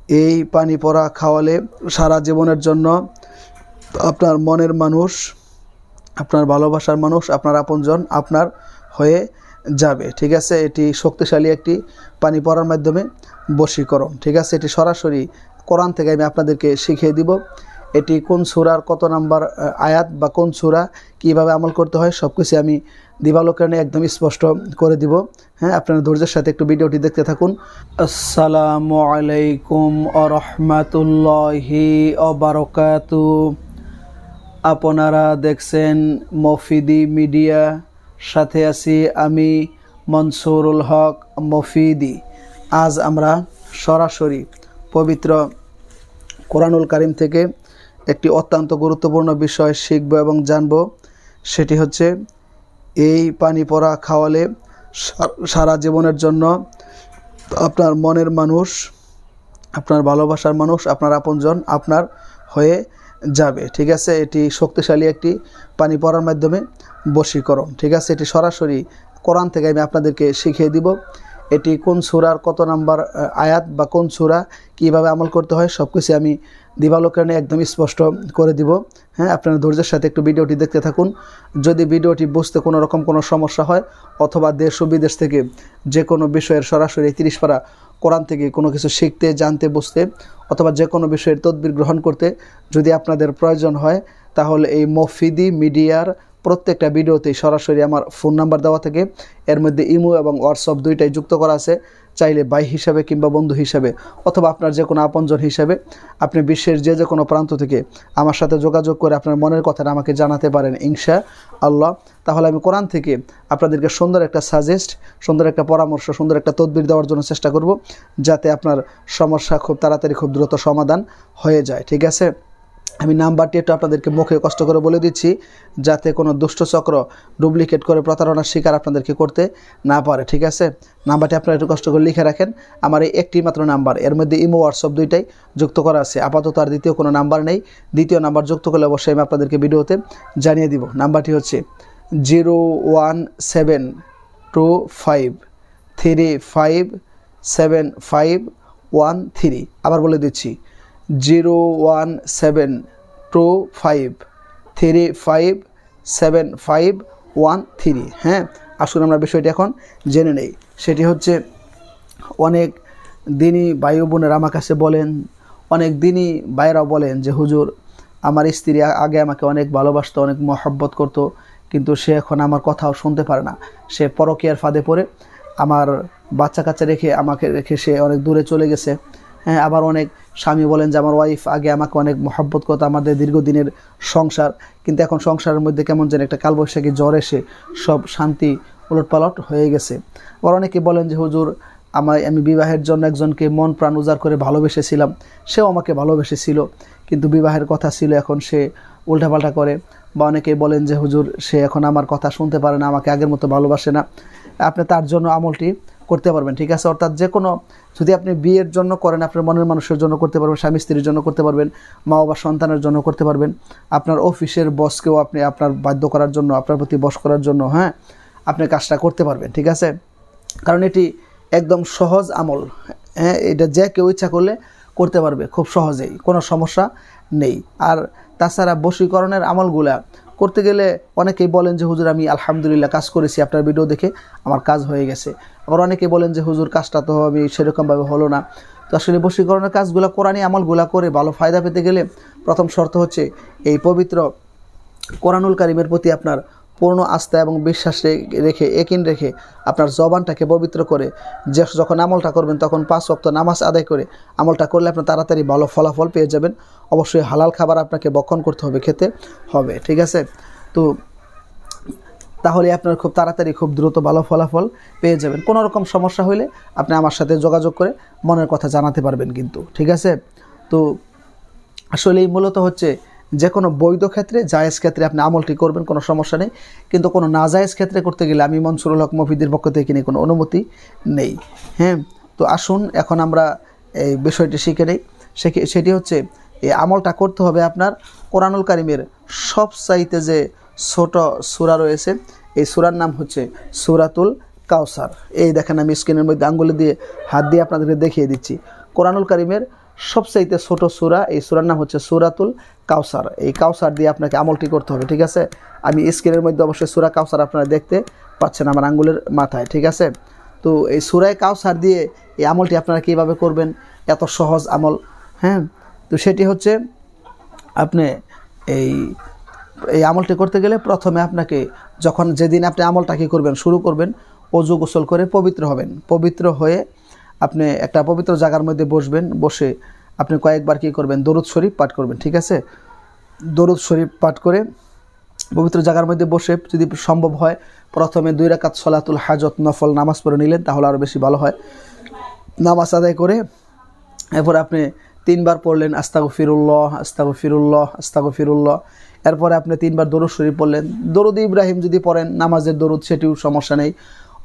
এই পানি পড়া খাওয়ালে সারা জীবনের জন্য আপনার মনের মানুষ, আপনার ভালোবাসার মানুষ, আপনার আপনজন আপনার হয়ে যাবে। ঠিক আছে, এটি শক্তিশালী একটি পানি পড়ার মাধ্যমে বশীকরণ। ঠিক আছে, এটি সরাসরি কোরআন থেকে আমি আপনাদেরকে শিখিয়ে দিব। এটি কোন সূরার কত নাম্বার আয়াত বা কোন সূরা কীভাবে আমল করতে হয় সব কিছু আমি দিবালোচনে একদম স্পষ্ট করে দিব। হ্যাঁ, আপনারা ধৈর্যের সাথে একটু ভিডিওটি দেখতে থাকুন। আসসালামু আলাইকুম ওয়া রাহমাতুল্লাহি ওয়া বারাকাতুহু। আপনারা দেখছেন মফিদি মিডিয়া, সাথে আছি আমি মনসুরুল হক মফিদি। আজ আমরা সরাসরি পবিত্র কোরআনুল কারীম থেকে একটি অত্যন্ত গুরুত্বপূর্ণ বিষয় শিখব এবং জানব। সেটি হচ্ছে এই পানি পড়া খাওয়ালে সারা জীবনের জন্য আপনার মনের মানুষ, আপনার ভালোবাসার মানুষ, আপনার আপনজন আপনার হয়ে যাবে। ঠিক আছে, এটি শক্তিশালী একটি পানি পড়ার মাধ্যমে বশীকরণ। ঠিক আছে, এটি সরাসরি কোরআন থেকে আমি আপনাদেরকে শিখিয়ে দিব। এটি কোন সূরার কত নাম্বার আয়াত বা কোন সূরা কীভাবে আমল করতে হয় সব কিছু আমি দিবালোচনে একদম স্পষ্ট করে দিব। হ্যাঁ, আপনারা ধৈর্যের সাথে একটু ভিডিওটি দেখতে থাকুন। যদি ভিডিওটি বুঝতে কোনো রকম কোনো সমস্যা হয় অথবা দেশ ও বিদেশ থেকে যে কোনো বিষয়ের সরাসরি 30 পারা কোরআন থেকে কোনো কিছু শিখতে, জানতে, বুঝতে অথবা যে কোনো বিষয়ের তদবির গ্রহণ করতে যদি আপনাদের প্রয়োজন হয়, তাহলে এই মফিদি মিডিয়ার প্রত্যেকটা ভিডিওতেই সরাসরি আমার ফোন নাম্বার দেওয়া থাকে। এর মধ্যে ইমো এবং হোয়াটসঅ্যাপ দুইটাই যুক্ত করা আছে। চাইলে ভাই হিসাবে কিংবা বন্ধু হিসাবে অথবা আপনার যে কোনো আপনজন হিসাবে আপনি বিশ্বের যে কোনো প্রান্ত থেকে আমার সাথে যোগাযোগ করে আপনার মনের কথাটা আমাকে জানাতে পারেন ইনশাআল্লাহ। তাহলে আমি কোরআন থেকে আপনাদেরকে সুন্দর একটা সাজেস্ট, সুন্দর একটা পরামর্শ, সুন্দর একটা তদবির দেওয়ার জন্য চেষ্টা করব, যাতে আপনার সমস্যা খুব তাড়াতাড়ি খুব দ্রুত সমাধান হয়ে যায়। ঠিক আছে, আমি নাম্বারটি একটু আপনাদেরকে মুখে কষ্ট করে বলে দিচ্ছি, যাতে কোনো দুষ্টচক্র ডুপ্লিকেট করে প্রতারণার শিকার আপনাদেরকে করতে না পারে। ঠিক আছে, নাম্বারটি আপনারা একটু কষ্ট করে লিখে রাখেন। আমার এই একটি মাত্র নাম্বার, এর মধ্যে ইমো হোয়াটসঅ্যাপ দুইটাই যুক্ত করা আছে। আপাতত আর দ্বিতীয় কোনো নাম্বার নেই। দ্বিতীয় নাম্বার যুক্ত করলে অবশ্যই আমি আপনাদেরকে ভিডিওতে জানিয়ে দিব। নাম্বারটি হচ্ছে 01725357513। আবার বলে দিচ্ছি 01725357513। হ্যাঁ, আসুন আমরা বিষয়টি এখন জেনে নেই। সেটি হচ্ছে, অনেক দিনই ভাই বোনেরা আমার কাছে বলেন, অনেক দিনই ভাইরাও বলেন যে হুজুর, আমার স্ত্রী আগে আমাকে অনেক ভালোবাসতো, অনেক মহব্বত করতো, কিন্তু সে এখন আমার কথাও শুনতে পারে না। সে পরকীয়ার ফাঁদে পড়ে আমার বাচ্চা কাচ্চা আমাকে রেখে সে অনেক দূরে চলে গেছে। হ্যাঁ, আবার অনেক স্বামী বলেন যে আমার ওয়াইফ আগে আমাকে অনেক মহব্বত করতো, আমাদের দীর্ঘদিনের সংসার, কিন্তু এখন সংসারের মধ্যে কেমন যেন একটা কালবৈশাখী জ্বর এসে সব শান্তি উলটপালট হয়ে গেছে। আবার অনেকে বলেন যে হুজুর, আমি বিবাহের জন্য একজনকে মন প্রাণ উজাড় করে ভালোবেসেছিলাম, সেও আমাকে ভালোবেসেছিল, কিন্তু বিবাহের কথা ছিল, এখন সে উল্টাপাল্টা করে। বা অনেকে বলেন যে হুজুর, সে এখন আমার কথা শুনতে পারে না, আমাকে আগের মতো ভালোবাসে না। আপনি তার জন্য আমলটি করতে পারবেন। ঠিক আছে, অর্থাৎ যে কোনো, যদি আপনি বিয়ের জন্য করেন, আপনার মনের মানুষের জন্য করতে পারবেন, স্বামী স্ত্রীর জন্য করতে পারবেন, মা বাবা সন্তানের জন্য করতে পারবেন, আপনার অফিসের বসকেও আপনি আপনার বাধ্য করার জন্য, আপনার প্রতি বশ করার জন্য, হ্যাঁ, আপনি কাজটা করতে পারবেন। ঠিক আছে, কারণ এটি একদম সহজ আমল। হ্যাঁ, এটা যে কেউ ইচ্ছা করলে করতে পারবে খুব সহজেই, কোনো সমস্যা নেই। আর তাছাড়া বশীকরণের আমলগুলা করতে গেলে অনেকেই বলেন যে হুজুর, আমি আলহামদুলিল্লাহ কাজ করেছি, আপনার ভিডিও দেখে আমার কাজ হয়ে গেছে। আবার অনেকে বলেন যে হুজুর, কাজটা তো আমি সেরকমভাবে হলো না। তো আসলে বশীকরণের কাজগুলো, কোরআনী আমলগুলা করে ভালো ফায়দা পেতে গেলে প্রথম শর্ত হচ্ছে এই পবিত্র কোরআনুল কারীমের প্রতি আপনার পূর্ণ আস্থা এবং বিশ্বাস রেখে, ইয়াকিন রেখে আপনার জবানটাকে পবিত্র করে যখন আমলটা করবেন, তখন 5 ওয়াক্ত নামাজ আদায় করে আমলটা করলে আপনার তাড়াতাড়ি ভালো ফলাফল পেয়ে যাবেন। অবশ্যই হালাল খাবার আপনাকে ভক্ষণ করতে হবে, খেতে হবে। ঠিক আছে, তো তাহলে আপনার খুব তাড়াতাড়ি খুব দ্রুত ভালো ফলাফল পেয়ে যাবেন। কোনো রকম সমস্যা হলে আপনি আমার সাথে যোগাযোগ করে মনের কথা জানাতে পারবেন কিন্তু। ঠিক আছে, তো আসলেই মূলত হচ্ছে যে কোনো বৈধ ক্ষেত্রে, জায়েজ ক্ষেত্রে আপনি আমলটি করবেন, কোনো সমস্যা নেই। কিন্তু কোনো নাজায়েজ ক্ষেত্রে করতে গেলে আমি মনসুরুল হক মফিদির পক্ষ থেকে কোনো অনুমতি নেই। হ্যাঁ, তো আসুন এখন আমরা এই বিষয়টি শিখে নেই। সেটি হচ্ছে, এই আমলটা করতে হবে আপনার কোরআনুল কারীমের সবচাইতে যে ছোট সূরা রয়েছে, এই সূরার নাম হচ্ছে সূরাতুল কাউসার। এই দেখেন, আমি স্ক্রিনের মধ্যে আঙ্গুলে দিয়ে হাত দিয়ে আপনাদেরকে দেখিয়ে দিচ্ছি। কোরআনুল কারীমের সবচাইতে ছোট সূরা, এই সূরার নাম হচ্ছে সূরাতুল কাউসার। এই কাউসার দিয়ে আপনাকে আমলটি করতে হবে, ঠিক আছে। আমি স্ক্রিনের মধ্যে অবশ্যই সূরা কাউসার আপনারা দেখতে পাচ্ছেন আমার আঙ্গুলের মাথায়, ঠিক আছে। তো এই সূরায়ে কাউসার দিয়ে এই আমলটি আপনারা কীভাবে করবেন, এত সহজ আমল, হ্যাঁ। তো সেটি হচ্ছে আপনি এই আমলটি করতে গেলে প্রথমে আপনাকে যেদিন আপনি আমলটা কী করবেন, শুরু করবেন, ওযু গোসল করে পবিত্র হবেন। পবিত্র হয়ে আপনি একটা পবিত্র জায়গার মধ্যে বসবেন, বসে আপনি কয়েকবার কী করবেন, দরুদ শরীফ পাঠ করবেন, ঠিক আছে। দরুদ শরীফ পাঠ করে পবিত্র জায়গার মধ্যে বসে যদি সম্ভব হয় প্রথমে 2 রাকাত সলাতুল হাজত নফল নামাজ পড়ে নিলেন, তাহলে আরও বেশি ভালো হয়। নামাজ আদায় করে এরপর আপনি 3 বার পড়লেন আস্তাগফিরুল্লাহ আস্তাগফিরুল্লাহ আস্তাগফিরুল্লাহ। এরপরে আপনি 3 বার দরুদ শরীফ পড়লেন। দরুদ ইব্রাহিম যদি পড়েন নামাজের দরুদ, সেটিও সমস্যা নেই,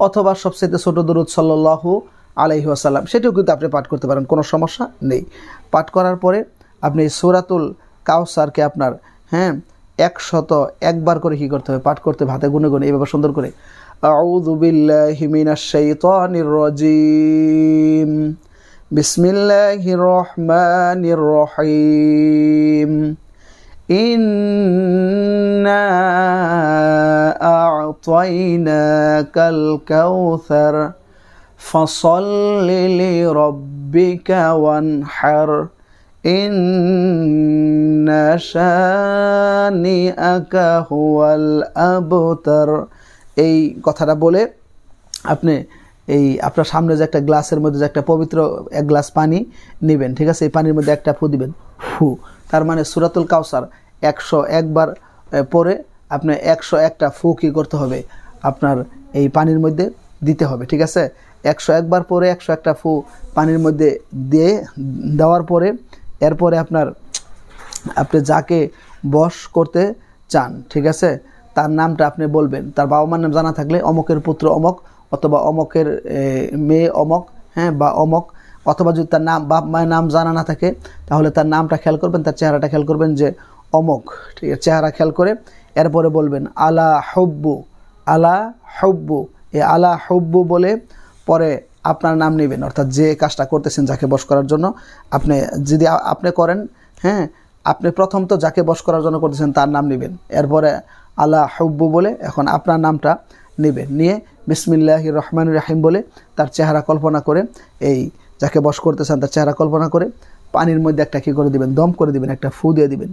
অথবা সবচেয়ে ছোট দরুদ সাল্লাল্লাহু আলাইহি ওয়াসাল্লাম, সেটিও কিন্তু আপনি পাঠ করতে পারেন, কোনো সমস্যা নেই। পাঠ করার পরে আপনি সূরাতুল কাউসারকে আপনার 101 বার করে কী করতে হবে, পাঠ করতে হবে, হাতে গুনে গুনে, এইভাবে সুন্দর করে। আউযু বিল্লাহি মিনাশ শাইতানির রাজিম, বিসমিল্লাহির রহমানির রহিম, ইন্না আ'তাইনাকাল কাউসার ফাসাল্লি লিরাব্বিকা ওয়ানহার, ইন্না শানিআকা হুয়াল আবতার। এই কথাটা বলে আপনি আপনার সামনে যে একটা গ্লাসের মধ্যে যে একটা পবিত্র 1 গ্লাস পানি নেবেন, ঠিক আছে। এই পানির মধ্যে একটা ফু দিবেন, ফু, তার মানে সূরাতুল কাউসার 101 বার পরে আপনি 101টা ফু কী করতে হবে, আপনার এই পানির মধ্যে দিতে হবে, ঠিক আছে। 101 বার পরে 101টা ফু পানির মধ্যে দেওয়ার পরে এরপরে আপনি যাকে বশ করতে চান, ঠিক আছে, তার নামটা আপনি বলবেন। তার বাবা মার নাম জানা থাকলে অমকের পুত্র অমক, অথবা অমকের মেয়ে অমক, বা অমক, অথবা যদি তার বাপ মায়ের নাম জানা না থাকে তাহলে তার নামটা খেয়াল করবেন, তার চেহারাটা খেয়াল করবেন যে অমক, ঠিক আছে, চেহারা খেয়াল করে এরপরে বলবেন আলা হুব্বু, আলা হুব্বু। এই আলা হুব্বু বলে পরে আপনার নাম নেবেন, অর্থাৎ যে কাজটা করতেছেন যাকে বশ করার জন্য যদি আপনি করেন, আপনি প্রথম তো যাকে বশ করার জন্য করতেছেন তার নাম নেবেন, এরপরে আলা হুব্বু বলে এখন আপনার নামটা নেবেন, নিয়ে বিসমিল্লাহির রহমানির রহিম বলে তার চেহারা কল্পনা করে, এই যাকে বশ করতেছেন তার চেহারা কল্পনা করে পানির মধ্যে একটা কী করে দিবেন, দম করে দিবেন, একটা ফু দিয়ে দিবেন,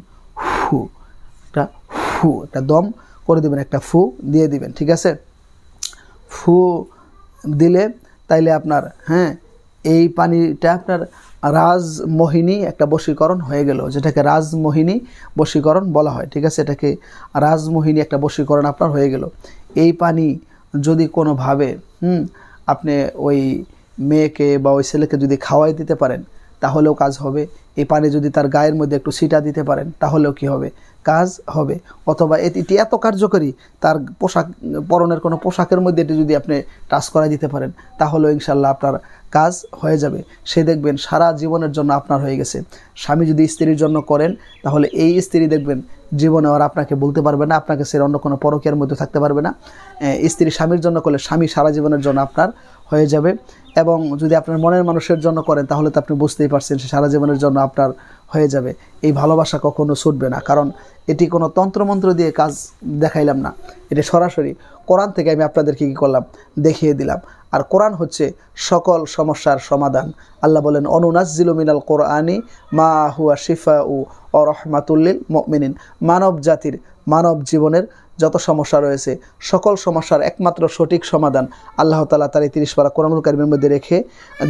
একটা দম করে দিবেন, একটা ফু দিয়ে দিবেন, ঠিক আছে। ফু দিলে তাইলে আপনার এই পানিটা আপনার রাজমোহিনী একটা বশীকরণ হয়ে গেল, যেটাকে রাজমোহিনী বশীকরণ বলা হয়, ঠিক আছে। এটাকে রাজমোহিনী একটা বশীকরণ আপনার হয়ে গেল। এই পানি যদি কোনোভাবে আপনি ওই মেয়েকে বা ওই ছেলেকে যদি খাওয়াই দিতে পারেন তাহলেও কাজ হবে। এই পানি যদি তার গায়ের মধ্যে একটু ছিটা দিতে পারেন তাহলেও কি হবে, কাজ হবে। অথবা এটি এত কার্যকরী, তার পোশাক পরনের কোনো পোশাকের মধ্যে এটি যদি আপনি টাচ করাই দিতে পারেন তাহলেও ইনশাল্লাহ আপনার কাজ হয়ে যাবে। সে দেখবেন সারা জীবনের জন্য আপনার হয়ে গেছে। স্বামী যদি স্ত্রীর জন্য করেন তাহলে এই স্ত্রী দেখবেন জীবনে আর আপনাকে বলতে পারবে না, আপনাকে সে অন্য কোনো পরকীয়ার মধ্যে থাকতে পারবে না। স্ত্রী স্বামীর জন্য করলে স্বামী সারা জীবনের জন্য আপনার হয়ে যাবে। এবং যদি আপনার মনের মানুষের জন্য করেন তাহলে তো আপনি বুঝতেই পারছেন সে সারা জীবনের জন্য আপনার হয়ে যাবে। এই ভালোবাসা কখনো ছুটবে না, কারণ এটি কোনো তন্ত্রমন্ত্র দিয়ে কাজ দেখাইলাম না, এটি সরাসরি কোরআন থেকে আমি আপনাদেরকে কী করলাম, দেখিয়ে দিলাম। আর কোরআন হচ্ছে সকল সমস্যার সমাধান। আল্লাহ বলেন অনুনাজ্জিলু মিনাল কোরআনি মা হুয়া শিফাউ ও রহমাতুল লিল মুমিনিন। মানব জাতির মানব জীবনের যত সমস্যা রয়েছে সকল সমস্যার একমাত্র সঠিক সমাধান আল্লাহ তাআলা তার 30 পারা কোরআনুল কারীমের মধ্যে রেখে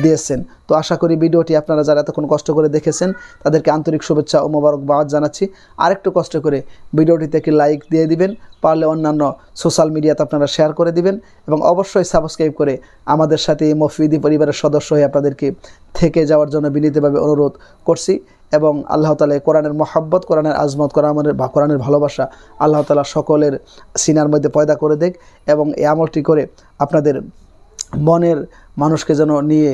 দিয়েছেন। তো আশা করি ভিডিওটি আপনারা যারা এতক্ষণ কষ্ট করে দেখেছেন তাদেরকে আন্তরিক শুভেচ্ছা ও মোবারকবাদ জানাচ্ছি। আরেকটু কষ্ট করে ভিডিওটিতে একটি লাইক দিয়ে দিবেন, পারলে অন্যান্য সোশ্যাল মিডিয়াতে আপনারা শেয়ার করে দিবেন এবং অবশ্যই সাবস্ক্রাইব করে আমাদের সাথে এই মফিদি পরিবারের সদস্য হয়ে আপনাদেরকে থেকে যাওয়ার জন্য বিনীতভাবে অনুরোধ করছি। এবং আল্লাহ তাআলা কোরআনের মহব্বত, কোরআনের আজমত, কোরআনের ভালোবাসা আল্লাহ তাআলা সকলের সিনার মধ্যে পয়দা করে দেখ এবং এই আমলটি করে আপনাদের মনের মানুষকে যেন নিয়ে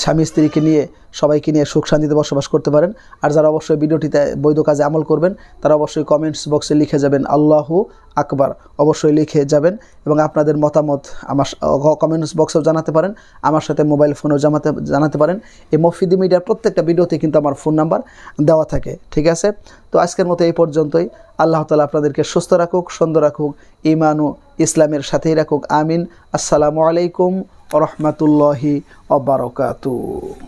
স্বামী স্ত্রীকে নিয়ে সবাইকে নিয়ে সুখ শান্তিতে বসবাস করতে পারেন। আর যারা অবশ্যই ভিডিওটিতে বৈধ কাজে আমল করবেন তারা অবশ্যই কমেন্টস বক্সে লিখে যাবেন আল্লাহু আকবার, অবশ্যই লিখে যাবেন এবং আপনাদের মতামত আমার কমেন্টস বক্সেও জানাতে পারেন, আমার সাথে মোবাইল ফোনেও জানাতে পারেন। এই মফিদি মিডিয়ার প্রত্যেকটা ভিডিওতে কিন্তু আমার ফোন নাম্বার দেওয়া থাকে, ঠিক আছে? তো আজকের মতো এই পর্যন্তই। আল্লাহ তাআলা আপনাদেরকে সুস্থ রাখুক, সুন্দর রাখুক, ঈমান ও ইসলামের সাথেই রাখুক। আমিন। আসসালামু আলাইকুম ওয়া রাহমাতুল্লাহি ওয়া বারাকাতুহু।